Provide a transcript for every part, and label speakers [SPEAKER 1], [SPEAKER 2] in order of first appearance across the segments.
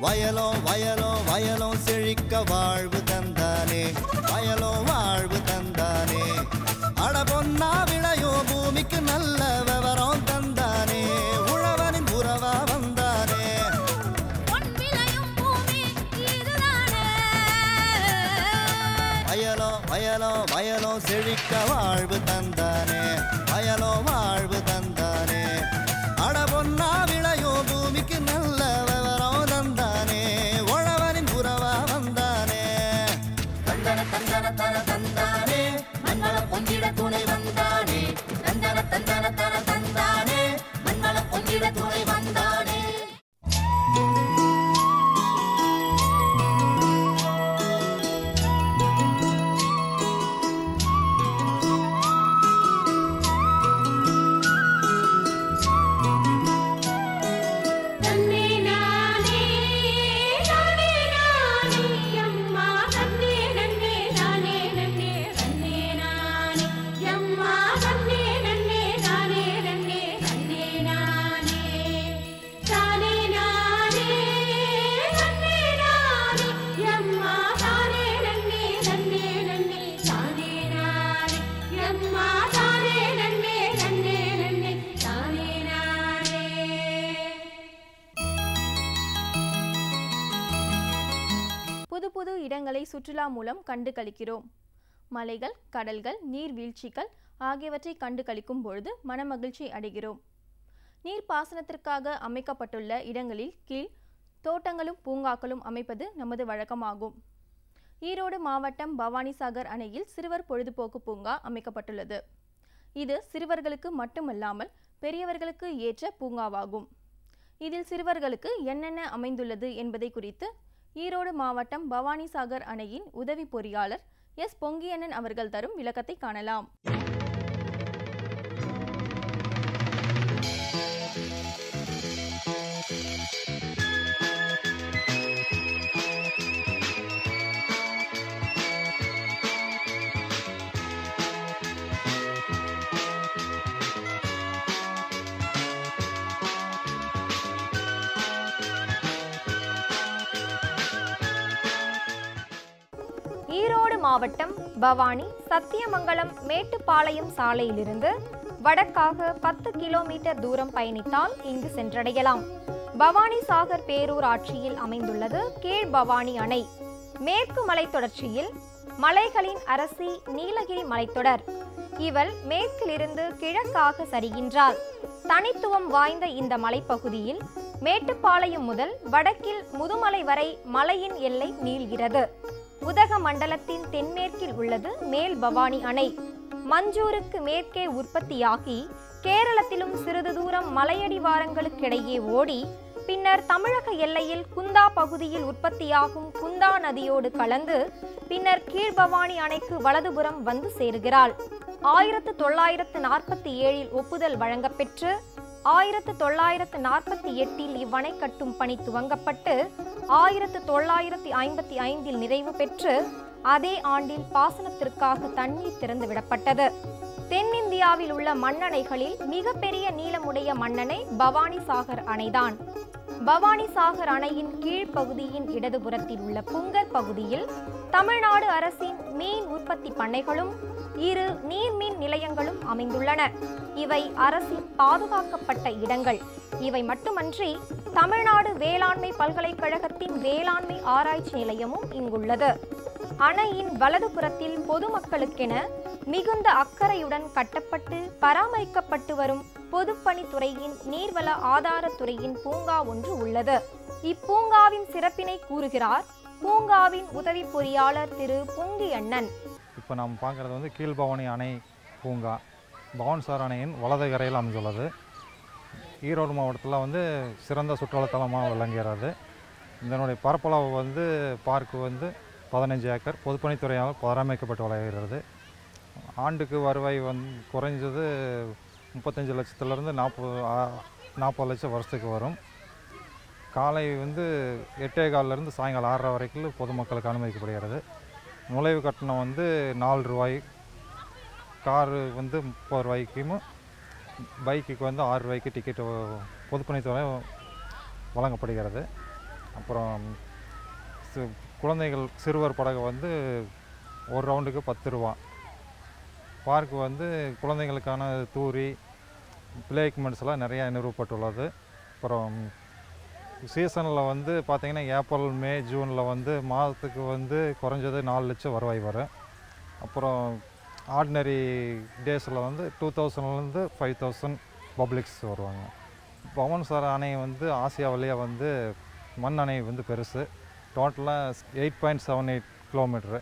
[SPEAKER 1] வயலோ வயலோ வயலோ செழிக்க வாழ்வு தந்தானே, வயலோ வாழ்வு தந்தானே. அட பொன்னா விளையோ பூமிக்கு நல்ல விவரம் தந்தானே, உழவனின் உறவா வந்தானே. வயலோ வயலோ வயலோ செழிக்க வாழ்வு தந்தானே, வயலோ வாழ்வு தந்தானே. அட பொன்னா விளையோ பூமிக்கு நல்ல விவரம் தந்தானே, உழவனின் உறவா வந்தானே. தந்தன தந்தன தன தந்தானே, மண்வள பொங்கிட துணை வந்தானே. தந்தன தந்தன தன தந்தானே, மண்வள பொங்கிட துணை வந்தானே.
[SPEAKER 2] புது புது இடங்களை சுற்றுலா மூலம் கண்டு கழிக்கிறோம். மலைகள், கடல்கள், நீர்வீழ்ச்சிகள் ஆகியவற்றை கண்டு கழிக்கும் பொழுது மனமகிழ்ச்சி அடைகிறோம். நீர்ப்பாசனத்திற்காக அமைக்கப்பட்டுள்ள இடங்களில் கீழ் தோட்டங்களும் பூங்காக்களும் அமைப்பது நமது வழக்கமாகும். ஈரோடு மாவட்டம் பவானிசாகர் அணையில் சிறுவர் பொழுதுபோக்கு பூங்கா அமைக்கப்பட்டுள்ளது. இது சிறுவர்களுக்கு மட்டுமல்லாமல் பெரியவர்களுக்கு ஏற்ற பூங்காவாகும். இதில் சிறுவர்களுக்கு என்னென்ன அமைந்துள்ளது என்பதை குறித்து ஈரோடு மாவட்டம் பவானிசாகர் அணையின் உதவி பொறியாளர் எஸ் பொங்கியண்ணன் அவர்கள் தரும் விளக்கத்தை காணலாம். ஈரோடு மாவட்டம் பவானி சத்தியமங்கலம் மேட்டுப்பாளையம் சாலையிலிருந்து வடக்காக 10 கிலோமீட்டர் தூரம் பயணித்தால் இங்கு சென்றடையலாம். பவானிசாகர் பேரூராட்சியில் அமைந்துள்ளது கீழ் பவானி அணை. மேற்கு மலைத்தொடர்ச்சியில் மலைகளின் அரசி நீலகிரி மலைத்தொடர். இவள் மேற்கிலிருந்து கிழக்காக சரிகின்றாள். தனித்துவம் வாய்ந்த இந்த மலைப்பகுதியில் மேட்டுப்பாளையம் முதல் வடக்கில் முதுமலை வரை மலையின் எல்லை நீள்கிறது. உதகமண்டலத்தின் தென்மேற்கில் உள்ளது மேல் பவானி அணை. மஞ்சூருக்கு மேற்கே உற்பத்தியாகி கேரளத்திலும் சிறிது தூரம் மலையடிவாரங்களுக்கிடையே ஓடி பின்னர் தமிழக எல்லையில் குந்தா பகுதியில் உற்பத்தியாகும் குந்தா நதியோடு கலந்து பின்னர் கீழ்பவானி அணைக்கு வலதுபுறம் வந்து சேருகிறாள். 1947 ஒப்புதல் வழங்கப்பெற்று 1948 இவ்வணை கட்டும் பணி துவங்கப்பட்டு 1955 நிறைவு பெற்று அதே ஆண்டில் பாசனத்திற்காக தண்ணீர் திறந்து விடப்பட்டது. தென்னிந்தியாவில் உள்ள மண்ணணைகளில் மிகப்பெரிய நீளமுடைய மண்ணணை பவானிசாகர் அணைதான். பவானிசாகர் அணையின் கீழ்ப்பகுதியின் இடதுபுறத்தில் உள்ள புங்கர் பகுதியில் தமிழ்நாடு அரசின் மீன் உற்பத்தி பண்ணைகளும் 2 நீர்மின் நிலையங்களும் அமைந்துள்ளன. இவை அரசின் பாதுகாக்கப்பட்ட இடங்கள். இவை மட்டுமன்றி தமிழ்நாடு வேளாண்மை பல்கலைக்கழகத்தின் வேளாண்மை ஆராய்ச்சி நிலையமும் இங்குள்ளது. அணையின் வலதுபுறத்தில் பொதுமக்களுக்கென மிகுந்த அக்கறையுடன் கட்டப்பட்டு பராமரிக்கப்பட்டு வரும் பொதுப்பணித்துறையின் நீர்வள ஆதாரத்துறையின் பூங்கா ஒன்று உள்ளது. இப்பூங்காவின் சிறப்பினை கூறுகிறார் பூங்காவின் உதவி பொறியாளர் திரு பொங்கியண்ணன்.
[SPEAKER 3] இப்போ நாம் பார்க்குறது வந்து கீழ்பவானி அணை பூங்கா பவானிசாகர் அணையின் வலது கரையில் அமைந்துள்ளது. ஈரோடு மாவட்டத்தில் வந்து சிறந்த சுற்றுலாத்தலமாக விளங்குகிறது. இதனுடைய பரப்பளவு வந்து பார்க்கு வந்து 15 ஏக்கர் பொதுப்பணித்துறையால் பராமரிக்கப்பட்டு வருகிறது. ஆண்டுக்கு வருவாய் குறைஞ்சது 35 லட்சத்துலேருந்து 40 லட்சம் வருஷத்துக்கு வரும். காலை வந்து 8:15 சாயங்காலம் 6:30 வரைக்கும் பொதுமக்களுக்கு அனுமதிக்கப்படுகிறது. நுழைவு கட்டணம் வந்து 4 ரூபாய், காரு வந்து 30 ரூபாய்க்கும், பைக்குக்கு வந்து 6 ரூபாய்க்கு டிக்கெட்டு பொதுப்பணித்துறை வழங்கப்படுகிறது. அப்புறம் குழந்தைகள் சிறுவர் படகு வந்து ஒரு ரவுண்டுக்கு 10 ரூபா. பார்க் வந்து குழந்தைங்களுக்கான தூரி பிளே எக்யூப்மெண்ட்ஸ்லாம் நிறையா நிறுவப்பட்டுள்ளது. அப்புறம் சீசனில் வந்து பார்த்திங்கன்னா ஏப்ரல் மே ஜூனில் வந்து மாதத்துக்கு வந்து குறைஞ்சது 4 லட்சம் வருவாய் வரும். அப்புறம் ஆர்டினரி டேஸில் வந்து 2000லேருந்து 5000 பப்ளிக்ஸ் வருவாங்க. பவானிசாகர் அணை வந்து ஆசியாவிலேயே வந்து மண் அணை வந்து பெருசு. டோட்டலாக 8.78 கிலோமீட்டரு.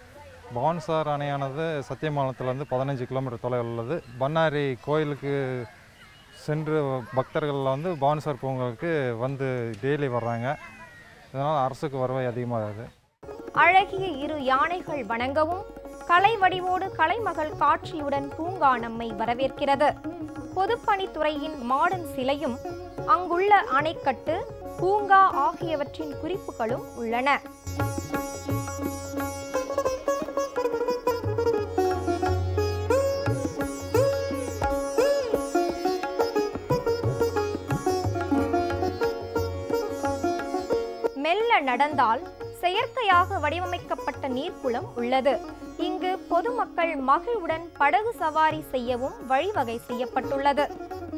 [SPEAKER 3] பவானிசாகர் அணையானது சத்தியமங்கலத்துலேருந்து 15 கிலோமீட்டர் தொலைவில் உள்ளது. பண்ணாரி கோயிலுக்கு சென்று பக்தர்கள் வந்து பவானிசாகர் பூங்காவுக்கு வந்து டெய்லி வர்றாங்க. இதனால் அரசுக்கு வருவாய் அதிகமாகுது.
[SPEAKER 4] அழகிய இரு யானைகள் வணங்கவும் கலை வடிவோடு கலைமகள் காட்சியுடன் பூங்கா நம்மை வரவேற்கிறது. பொதுப்பணித்துறையின் மாடர்ன் சிலையும் அங்குள்ள அணைக்கட்டு, பூங்கா ஆகியவற்றின் குறிப்புகளும் உள்ளன. மெல்ல நடந்தால் செயற்கையாக வடிவமைக்கப்பட்ட நீர்க்குளம் உள்ளது. இங்கு பொதுமக்கள் மகிழ்வுடன் படகு சவாரி செய்யவும் வழிவகை செய்யப்பட்டுள்ளது.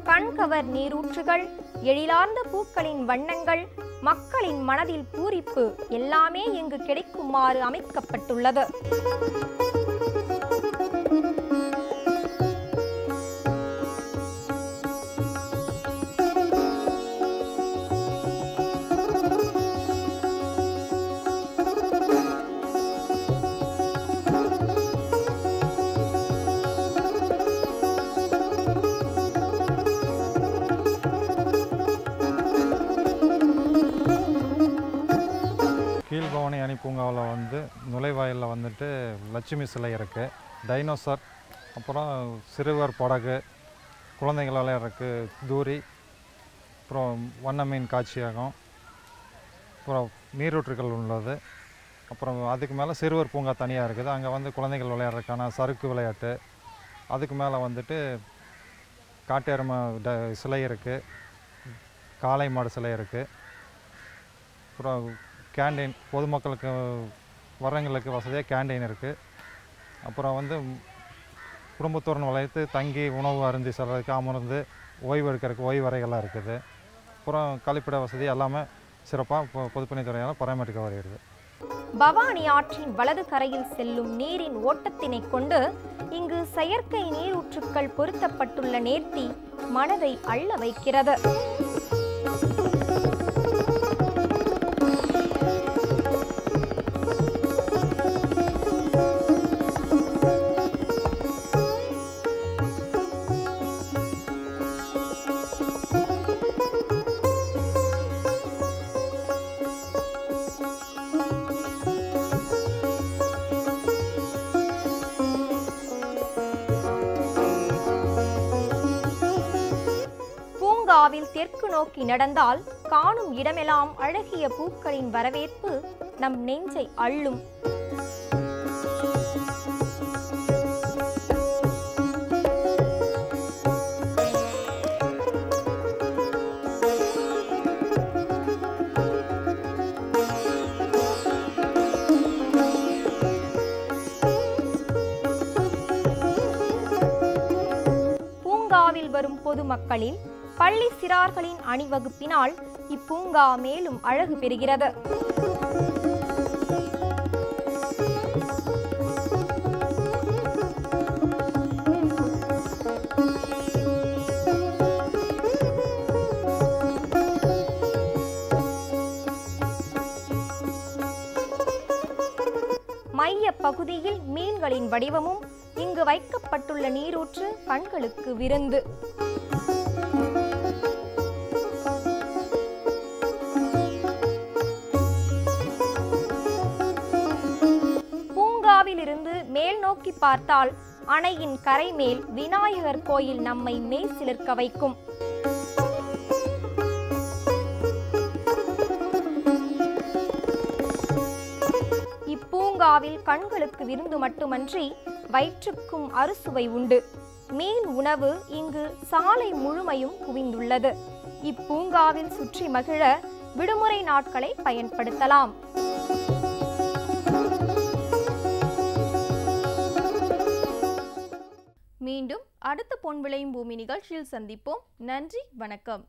[SPEAKER 4] கண்கவர் நீரூற்றுகள், எழிலார்ந்த பூக்களின் வண்ணங்கள், மக்களின் மனதில் பூரிப்பு எல்லாமே இங்கு கிடைக்குமாறு அமைக்கப்பட்டுள்ளது.
[SPEAKER 3] கீழ்பவானி அணை பூங்காவில் வந்து நுழைவாயிலில் வந்துட்டு லட்சுமி சிலை இருக்குது, டைனோசர், அப்புறம் சிறுவர் படகு, குழந்தைகள் விளையாடுறதுக்கு தூரி, அப்புறம் வண்ண மீன் காட்சியகம், அப்புறம் நீரூற்றுகள் உள்ளது. அப்புறம் அதுக்கு மேலே சிறுவர் பூங்கா தனியாக இருக்குது. அங்கே வந்து குழந்தைகள் விளையாடுறதுக்கான சறுக்கு விளையாட்டு, அதுக்கு மேலே வந்துட்டு காட்டு எருமை சிலை இருக்குது, காளை மாடு சிலை இருக்குது. அப்புறம் கேண்டீன், பொதுமக்களுக்கு வரவங்களுக்கு வசதியாக கேண்டீன் இருக்குது. அப்புறம் வந்து குடும்பத்துடன் வளைத்து தங்கி உணவு அருந்தி செல்றதுக்கு, அமர்ந்து ஓய்வு எடுக்கிறதுக்கு ஓய்வறைகள்லாம் இருக்குது. அப்புறம் கழிப்பிட வசதி எல்லாமே சிறப்பாக பொதுப்பணித்துறையால் பராமரிக்க வருகிறது.
[SPEAKER 4] பவானி ஆற்றின் வலது கரையில் செல்லும் நீரின் ஓட்டத்தினை கொண்டு இங்கு செயற்கை நீரூற்றுக்கள் பொருத்தப்பட்டுள்ள நேர்த்தி மனதை அள்ள வைக்கிறது. பூங்காவில் தெற்கு நோக்கி நடந்தால் காணும் இடமெல்லாம் அழகிய பூக்களின் வரவேற்பு நம் நெஞ்சை அள்ளும். பூங்காவில் வரும் பொதுமக்களில் பள்ளி சிறார்களின் அணிவகுப்பினால் இப்பூங்கா மேலும் அழகு பெறுகிறது. மைய பகுதியில் மீன்களின் வடிவமும் இங்கு வைக்கப்பட்டுள்ள நீரூற்று கண்களுக்கு விருந்து. பூங்காவிலிருந்து மேல் நோக்கி பார்த்தால் அணையின் கரை மேல் விநாயகர் கோயில் நம்மை மெய் சிலிர்க்க வைக்கும். இப்பூங்காவில் கண்களுக்கு விருந்து மட்டுமன்றி வயிற்றுக்கும் அறுசுவை உண்டு. மீன் உணவு இங்கு சாலை முழுமையும் குவிந்துள்ளது. இப்பூங்காவில் சுற்றி மகிழ விடுமுறை நாட்களை பயன்படுத்தலாம்.
[SPEAKER 2] மீண்டும் அடுத்த பொன் விளையும் பூமி நிகழ்ச்சியில் சந்திப்போம். நன்றி, வணக்கம்.